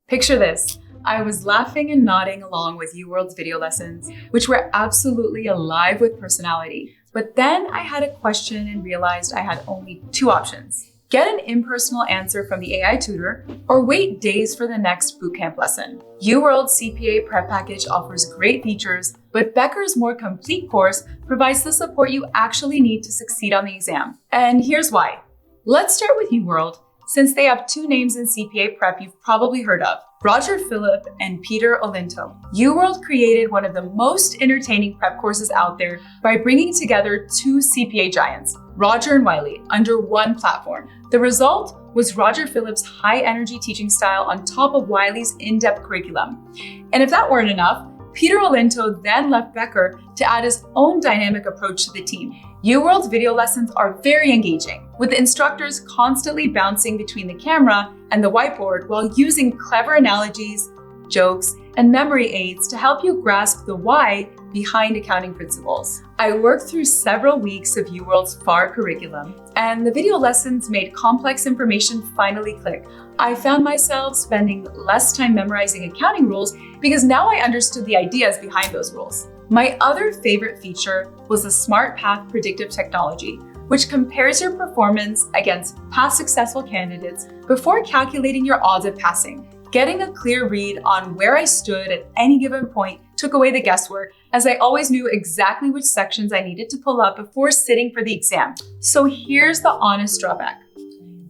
Picture this. I was laughing and nodding along with UWorld's video lessons, which were absolutely alive with personality. But then I had a question and realized I had only two options. Get an impersonal answer from the AI tutor, or wait days for the next bootcamp lesson. UWorld CPA Prep Package offers great features, but Becker's more complete course provides the support you actually need to succeed on the exam. And here's why. Let's start with UWorld, since they have two names in CPA Prep you've probably heard of, Roger Phillip and Peter Olinto. UWorld created one of the most entertaining prep courses out there by bringing together two CPA giants, Roger and Wiley, under one platform. The result was Roger Phillip's high-energy teaching style on top of Wiley's in-depth curriculum. And if that weren't enough, Peter Olinto then left Becker to add his own dynamic approach to the team. UWorld's video lessons are very engaging, with the instructors constantly bouncing between the camera and the whiteboard while using clever analogies, jokes, and memory aids to help you grasp the why behind accounting principles. I worked through several weeks of UWorld's FAR curriculum, and the video lessons made complex information finally click. I found myself spending less time memorizing accounting rules because now I understood the ideas behind those rules. My other favorite feature was the Smart Path predictive technology, which compares your performance against past successful candidates before calculating your odds of passing. Getting a clear read on where I stood at any given point took away the guesswork, as I always knew exactly which sections I needed to pull up before sitting for the exam. So here's the honest drawback.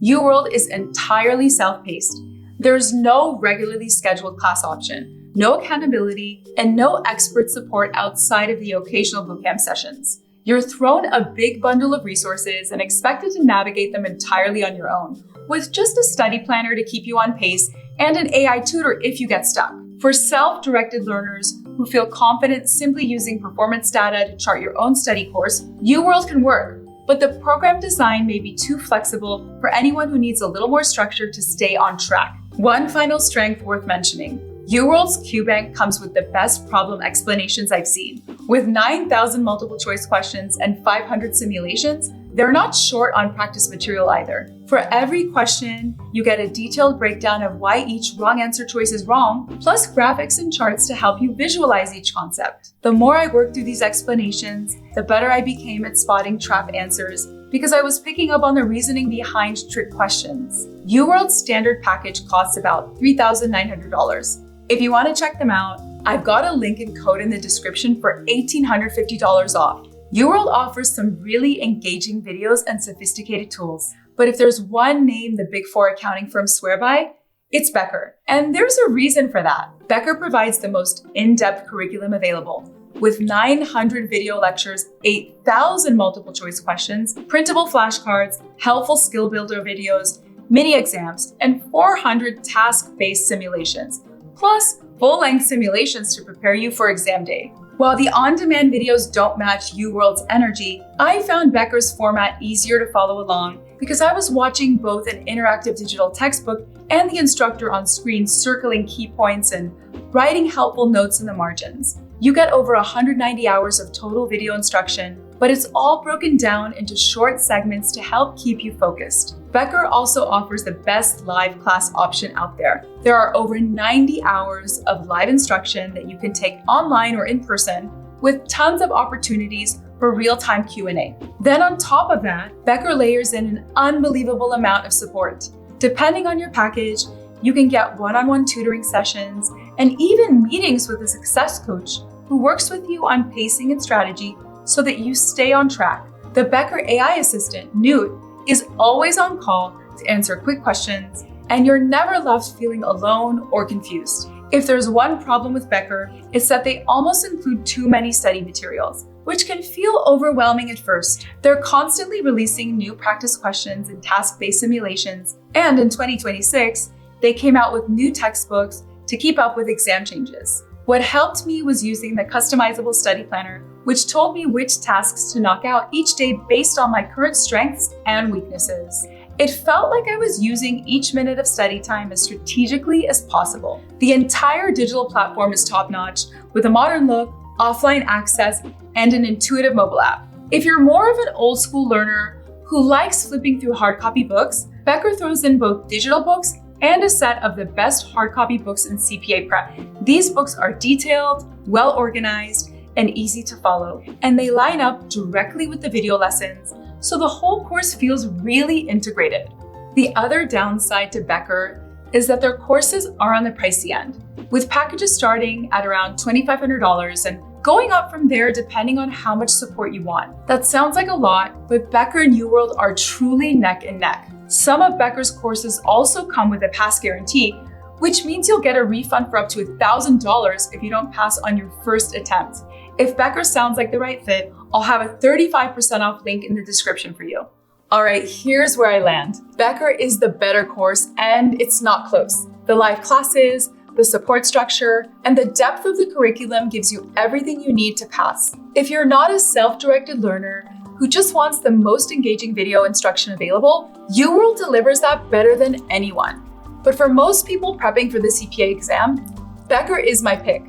UWorld is entirely self-paced. There's no regularly scheduled class option, no accountability, and no expert support outside of the occasional bootcamp sessions. You're thrown a big bundle of resources and expected to navigate them entirely on your own, with just a study planner to keep you on pace and an AI tutor if you get stuck. For self-directed learners who feel confident simply using performance data to chart your own study course, UWorld can work, but the program design may be too flexible for anyone who needs a little more structure to stay on track. One final strength worth mentioning. UWorld's QBank comes with the best problem explanations I've seen. With 9,000 multiple choice questions and 500 simulations, they're not short on practice material either. For every question, you get a detailed breakdown of why each wrong answer choice is wrong, plus graphics and charts to help you visualize each concept. The more I worked through these explanations, the better I became at spotting trap answers because I was picking up on the reasoning behind trick questions. UWorld's standard package costs about $3,900. If you want to check them out, I've got a link and code in the description for $1,850 off. UWorld offers some really engaging videos and sophisticated tools. But if there's one name the Big Four accounting firms swear by, it's Becker. And there's a reason for that. Becker provides the most in-depth curriculum available, with 900 video lectures, 8,000 multiple choice questions, printable flashcards, helpful skill builder videos, mini exams, and 400 task-based simulations, plus full-length simulations to prepare you for exam day. While the on-demand videos don't match UWorld's energy, I found Becker's format easier to follow along because I was watching both an interactive digital textbook and the instructor on screen circling key points and writing helpful notes in the margins. You get over 190 hours of total video instruction, but it's all broken down into short segments to help keep you focused. Becker also offers the best live class option out there. There are over 90 hours of live instruction that you can take online or in person, with tons of opportunities for real-time Q&A. Then on top of that, Becker layers in an unbelievable amount of support. Depending on your package, you can get one-on-one tutoring sessions and even meetings with a success coach who works with you on pacing and strategy so that you stay on track. The Becker AI assistant, Newt, is always on call to answer quick questions, and you're never left feeling alone or confused. If there's one problem with Becker, it's that they almost include too many study materials, which can feel overwhelming at first. They're constantly releasing new practice questions and task-based simulations, and in 2026, they came out with new textbooks to keep up with exam changes. What helped me was using the customizable study planner, which told me which tasks to knock out each day based on my current strengths and weaknesses. It felt like I was using each minute of study time as strategically as possible. The entire digital platform is top-notch, with a modern look, offline access, and an intuitive mobile app. If you're more of an old-school learner who likes flipping through hard copy books, Becker throws in both digital books and a set of the best hard copy books in CPA prep. These books are detailed, well organized, and easy to follow, and they line up directly with the video lessons, so the whole course feels really integrated. The other downside to Becker is that their courses are on the pricey end, with packages starting at around $2,500 and going up from there depending on how much support you want. That sounds like a lot, but Becker and UWorld are truly neck and neck. Some of Becker's courses also come with a pass guarantee, which means you'll get a refund for up to $1,000 if you don't pass on your first attempt. If Becker sounds like the right fit, I'll have a 35% off link in the description for you. All right, here's where I land. Becker is the better course, and it's not close. The live classes, the support structure, and the depth of the curriculum gives you everything you need to pass. If you're not a self-directed learner who just wants the most engaging video instruction available, UWorld delivers that better than anyone. But for most people prepping for the CPA exam, Becker is my pick.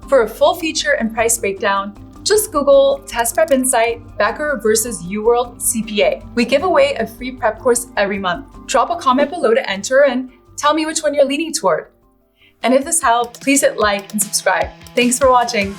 For a full feature and price breakdown, just Google Test Prep Insight, Becker versus UWorld CPA. We give away a free prep course every month. Drop a comment below to enter and tell me which one you're leaning toward. And if this helped, please hit like and subscribe. Thanks for watching.